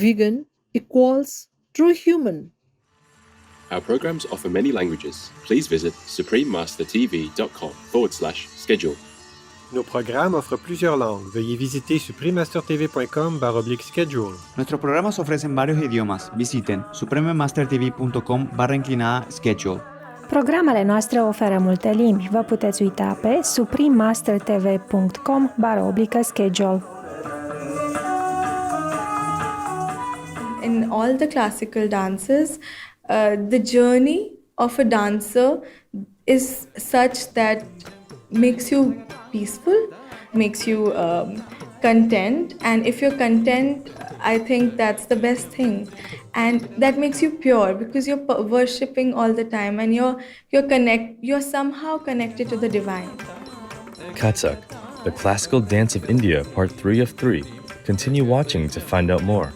vegan equals true human. Our programs offer many languages. Please visit suprememastertv.com/schedule. Nos programmes offrent plusieurs langues. Veuillez visiter suprememastertv.com/schedule. Nuestros programas ofrecen varios idiomas. Visiten suprememastertv.com/schedule. Programele noastre oferă multe limbi. Vă puteți uita pe suprememastertv.com/schedule. In all the classical dances, the journey of a dancer is such that makes you peaceful, makes you content, and if you're content, I think that's the best thing, and that makes you pure because you're worshipping all the time, and you're somehow connected to the divine. Kathak, the classical dance of India, part 3 of 3. Continue watching to find out more.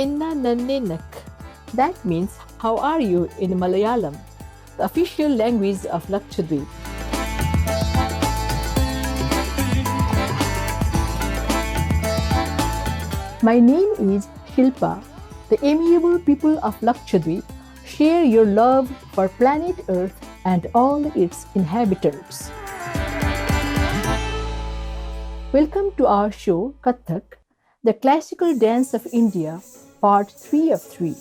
Inna nanne nak. That means how are you in Malayalam, the official language of Lakshadweep. My name is Shilpa. The amiable people of Lakshadweep share your love for planet Earth and all its inhabitants. Welcome to our show, Kathak, the classical dance of India, part 3 of 3.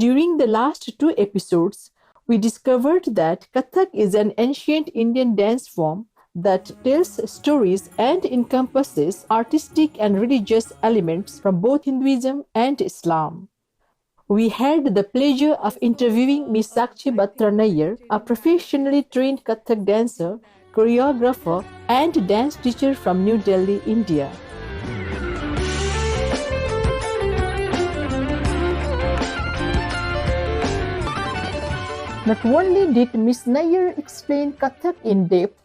During the last 2 episodes, we discovered that Kathak is an ancient Indian dance form that tells stories and encompasses artistic and religious elements from both Hinduism and Islam. We had the pleasure of interviewing Ms. Sakshi Batra Nayyar, a professionally trained Kathak dancer, choreographer, and dance teacher from New Delhi, India. Not only did Ms. Nayyar explain Kathak in depth,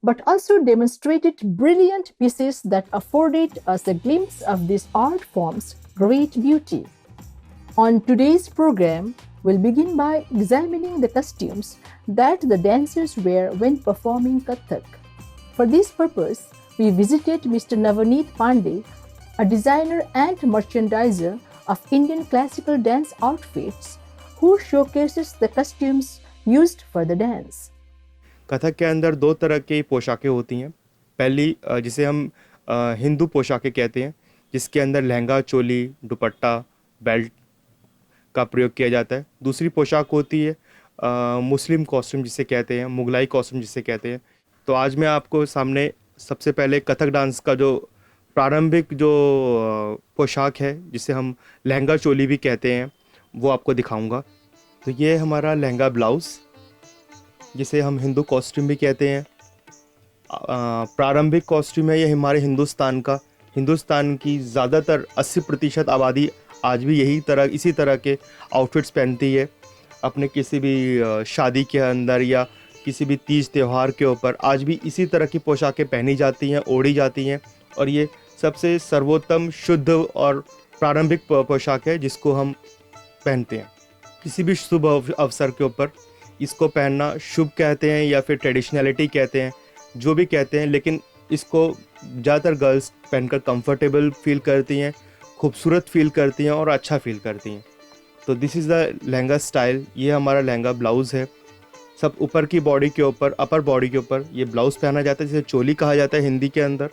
but also demonstrated brilliant pieces that afforded us a glimpse of this art form's great beauty. On today's program, we'll begin by examining the costumes that the dancers wear when performing Kathak. For this purpose, we visited Mr. Navaneet Pandey, a designer and merchandiser of Indian classical dance outfits, who showcases the costumes used for the dance. Kathak के अंदर 2 तरह की पोशाकें होती हैं. पहली जिसे हम हिंदू पोशाकें कहते हैं, जिसके अंदर लहंगा, चोली, दुपट्टा, बेल्ट का प्रयोग किया जाता है. दूसरी पोशाक होती है मुस्लिम कॉस्ट्यूम जिसे कहते हैं, मुगलाई कॉस्ट्यूम जिसे कहते हैं. तो आज मैं आपको सामने सबसे पहले कथक डांस का जो प्रारंभिक जो पोशाक है, जिसे हम लहंगा चोली भी कहते हैं, वो आपको दिखाऊंगा. तो ये हमारा लहंगा ब्लाउज़, जिसे हम हिंदू कॉस्ट्यूम भी कहते हैं. प्रारंभिक कॉस्ट्यूम है ये हमारे हिंदुस्तान की ज़्यादातर 80% आबादी आज भी इसी तरह के आउटफिट्स पहनती है. अपने किसी भी शादी के अंदर या किसी भी तीज त्यौहार के ऊपर आज भी इसी तरह की पोशाकें पहनी जाती हैं, ओढ़ी जाती हैं. और ये सबसे सर्वोत्तम, शुद्ध और प्रारंभिक पोशाक है जिसको हम पहनते हैं. किसी भी शुभ अवसर के ऊपर इसको पहनना शुभ कहते हैं या फिर ट्रेडिशनलिटी कहते हैं, जो भी कहते हैं, लेकिन इसको ज़्यादातर गर्ल्स पहनकर कंफर्टेबल फील करती हैं, खूबसूरत फील करती हैं और अच्छा फील करती हैं. तो this is the lehenga style. ये हमारा लहंगा ब्लाउज़ है. सब ऊपर की बॉडी के ऊपर, अपर बॉडी के ऊपर ये ब्लाउज़ पहना जाता है, जिसे चोली कहा जाता है हिंदी के अंदर.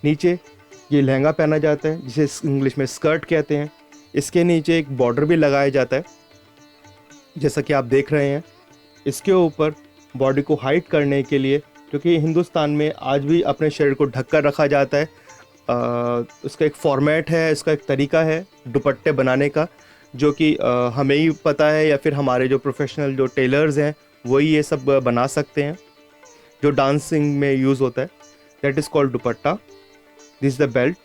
नीचे ये लहंगा पहना जाता है, जिसे इंग्लिश में स्कर्ट कहते हैं. इसके नीचे एक बॉर्डर भी लगाया जाता है, जैसा कि आप देख रहे हैं. इसके ऊपर बॉडी को हाइड करने के लिए, क्योंकि हिंदुस्तान में आज भी अपने शरीर को ढककर रखा जाता है, उसका एक फॉर्मेट है, इसका एक तरीका है दुपट्टे बनाने का, जो कि हमें ही पता है या फिर हमारे जो प्रोफेशनल जो टेलर्स हैं वही ये सब बना सकते हैं, जो डांसिंग में यूज़ होता है. That is called dupatta. This the belt.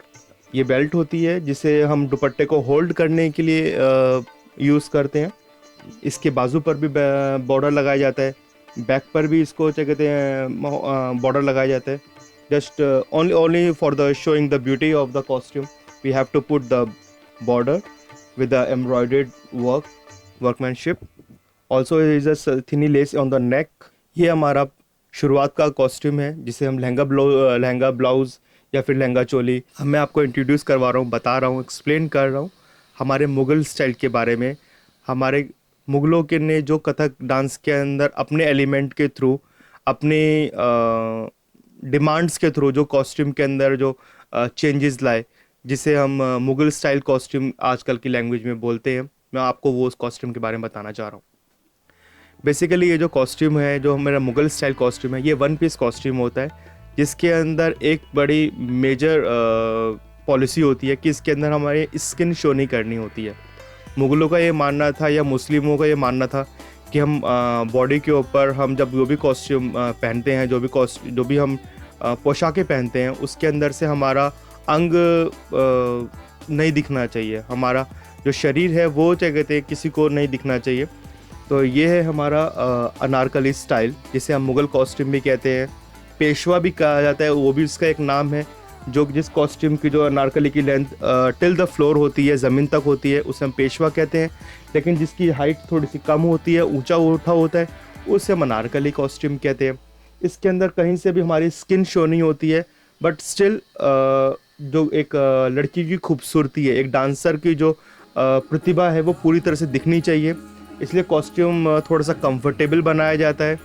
ये बेल्ट होती है जिसे हम दुपट्टे को होल्ड करने के लिए यूज़ करते हैं. इसके बाजू पर भी बॉर्डर लगाया जाता है, बैक पर भी इसको क्या कहते हैं बॉर्डर लगाया जाता है. just only for the showing the beauty of the costume, we have to put the border with the embroidered workmanship. Also there is a thinny lace on the neck. ये हमारा शुरुआत का कॉस्ट्यूम है जिसे हम लहंगा ब्लाउज या फिर लहंगा चोली, मैं आपको इंट्रोड्यूस करवा रहा हूँ, बता रहा हूँ, एक्सप्लेन कर रहा हूँ हमारे मुग़ल स्टाइल के बारे में। हमारे मुग़लों के ने जो कथक डांस के अंदर अपने एलिमेंट के थ्रू, अपने डिमांड्स के थ्रू जो कॉस्ट्यूम के अंदर जो चेंजेस लाए, जिसे हम मुग़ल स्टाइल कॉस्ट्यूम आजकल की लैंग्वेज में बोलते हैं, मैं आपको वो उस कॉस्ट्यूम के बारे में बताना चाह रहा हूँ। बेसिकली ये जो कॉस्ट्यूम है, जो मेरा मुग़ल स्टाइल कॉस्ट्यूम है, ये वन पीस कॉस्ट्यूम होता है, जिसके अंदर एक बड़ी मेजर पॉलिसी होती है कि इसके अंदर हमारी स्किन शो नहीं करनी होती है। मुग़लों का ये मानना था या मुस्लिमों का ये मानना था कि हम बॉडी के ऊपर हम जब जो भी कॉस्ट्यूम पहनते हैं, जो भी हम पोशाकें पहनते हैं, उसके अंदर से हमारा अंग नहीं दिखना चाहिए, हमारा जो शरीर है वो क्या कहते हैं किसी को नहीं दिखना चाहिए। तो ये है हमारा अनारकली स्टाइल, जिसे हम मुग़ल कॉस्ट्यूम भी कहते हैं, पेशवा भी कहा जाता है, वो भी इसका एक नाम है। जो जिस कॉस्ट्यूम की जो अनारकली की लेंथ टिल द फ्लोर होती है, ज़मीन तक होती है, उसे हम पेशवा कहते हैं। लेकिन जिसकी हाइट थोड़ी सी कम होती है, ऊंचा उठा होता है, उसे हम अनारकली कॉस्ट्यूम कहते हैं। इसके अंदर कहीं से भी हमारी स्किन शो नहीं होती है, बट स्टिल जो एक लड़की की खूबसूरती है, एक डांसर की जो प्रतिभा है, वो पूरी तरह से दिखनी चाहिए। इसलिए कॉस्ट्यूम थोड़ा सा कंफर्टेबल बनाया जाता है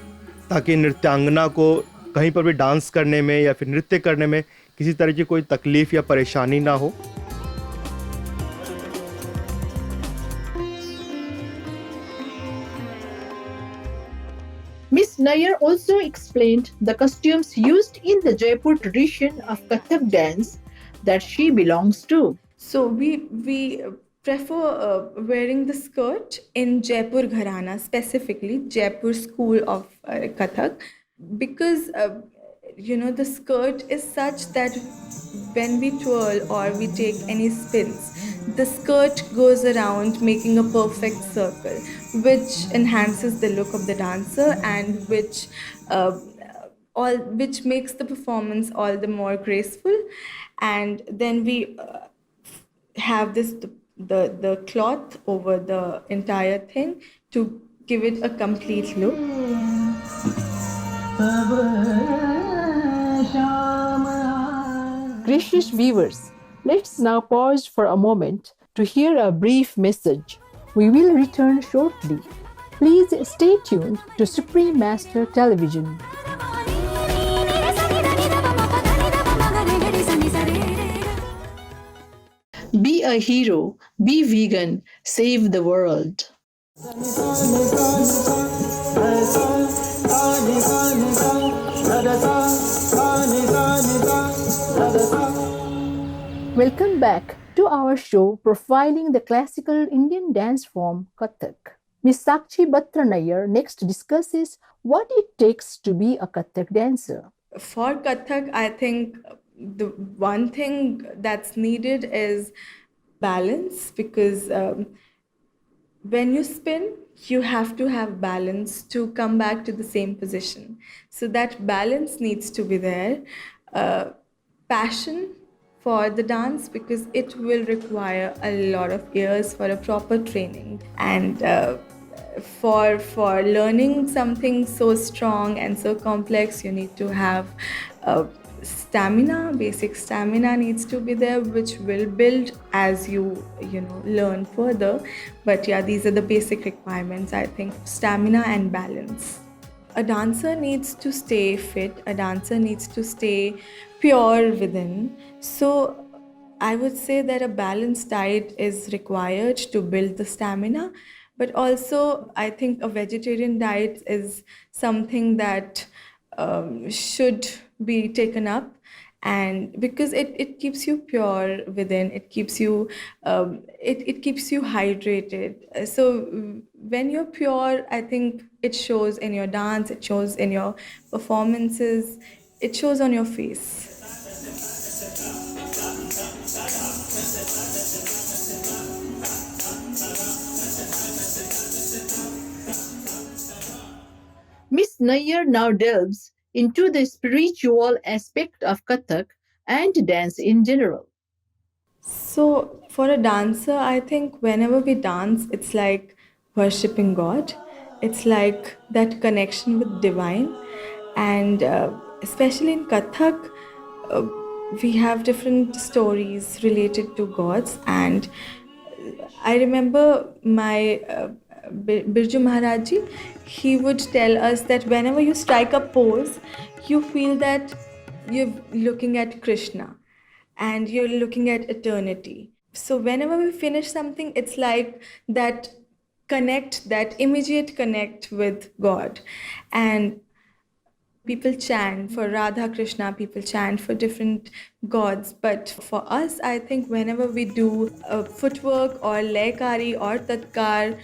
ताकि नृत्यांगना को कहीं पर भी डांस करने में या फिर नृत्य करने में किसी तरह की कोई तकलीफ़ या परेशानी ना हो। Miss Nair also explained the costumes used in the Jaipur tradition of Kathak dance that she belongs to. So we prefer wearing the skirt in Jaipur Gharana, specifically Jaipur school of Kathak, because the skirt is such that when we twirl or we take any spins, the skirt goes around making a perfect circle, which enhances the look of the dancer and which makes the performance all the more graceful. And then we have the cloth over the entire thing to give it a complete look. Gracious viewers, let's now pause for a moment to hear a brief message. We will return shortly. Please stay tuned to Supreme Master Television. Be a hero, be vegan, save the world. Welcome back to our show profiling the classical Indian dance form Kathak. Ms. Sakshi Batra Nair next discusses what it takes to be a Kathak dancer. For Kathak, I think the one thing that's needed is balance, because when you spin, you have to have balance to come back to the same position. So that balance needs to be there. Passion for the dance, because it will require a lot of years for a proper training. And for learning something so strong and so complex, you need to have stamina. Basic stamina needs to be there, which will build as you learn further. But yeah, these are the basic requirements, I think: stamina and balance. A dancer needs to stay fit, a dancer needs to stay pure within. So I would say that a balanced diet is required to build the stamina, but also I think a vegetarian diet is something that should be taken up, and because it keeps you pure within, it keeps you it keeps you hydrated. So when you're pure, I think it shows in your dance, it shows in your performances, it shows on your face. Miss Nair now delves into the spiritual aspect of Kathak and dance in general. So, for a dancer, I think whenever we dance, it's like worshipping God. It's like that connection with divine. And especially in Kathak, uh, we have different stories related to gods. And I remember my Birju Maharaji, he would tell us that whenever you strike a pose, you feel that you're looking at Krishna and you're looking at eternity. So whenever we finish something, it's like that connect, that immediate connect with God. And people chant for Radha Krishna, people chant for different gods. But for us, I think whenever we do footwork or lekari or tatkar,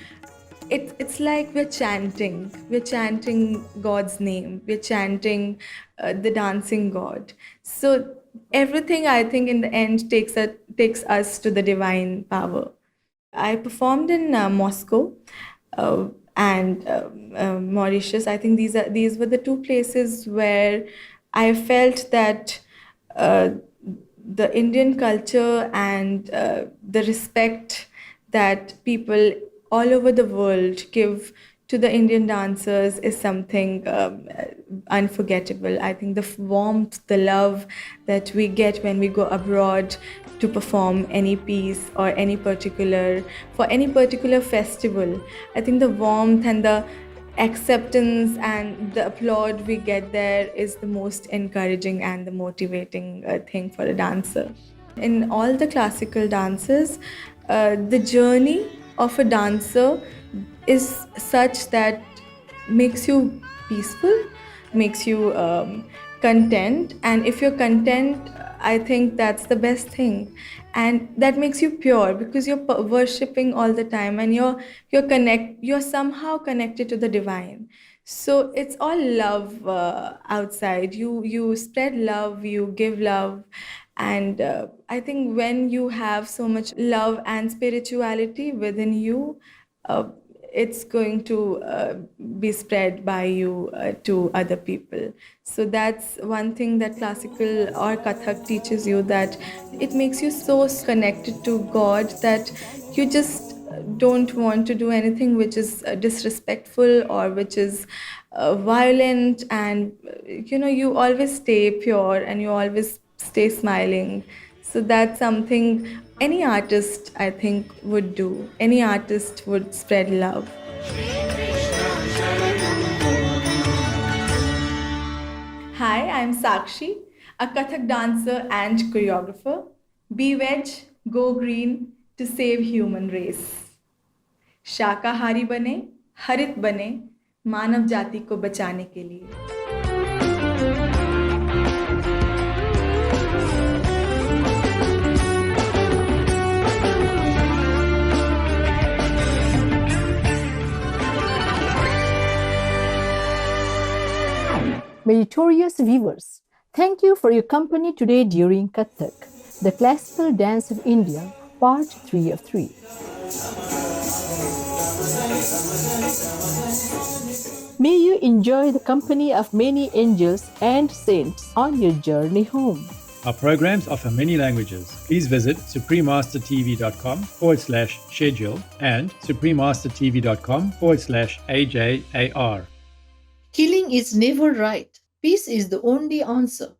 it's like we're chanting God's name, we're chanting the dancing God. So everything I think in the end takes us to the divine power. I performed in Moscow and Mauritius. I think these were the two places where I felt that uh, the Indian culture and the respect that people all over the world give to the Indian dancers is something unforgettable. I think the warmth, the love that we get when we go abroad to perform any piece or for any particular festival, I think the warmth and the acceptance and the applaud we get there is the most encouraging and the motivating thing for a dancer. In all the classical dances, the journey of a dancer is such that makes you peaceful, makes you content. And if you're content, I think that's the best thing. And that makes you pure because you're worshipping all the time and you're somehow connected to the divine. So it's all love outside. You spread love, you give love, and I think when you have so much love and spirituality within you, uh, it's going to be spread by you to other people. So that's one thing that classical or Kathak teaches you, that it makes you so connected to God that you just don't want to do anything which is disrespectful or which is violent. And you always stay pure and you always stay smiling. So that's something any artist, I think, would do. Any artist would spread love. Hi, I'm Sakshi, a Kathak dancer and choreographer. Be veg, go green to save human race. शाकाहारी बने, हरित बने, मानव जाति को बचाने के लिए. Meritorious viewers, thank you for your company today during Kathak, the classical dance of India, part 3 of 3. May you enjoy the company of many angels and saints on your journey home. Our programs offer many languages. Please visit suprememastertv.com/schedule and suprememastertv.com/AJAR. Killing is never right. Peace is the only answer.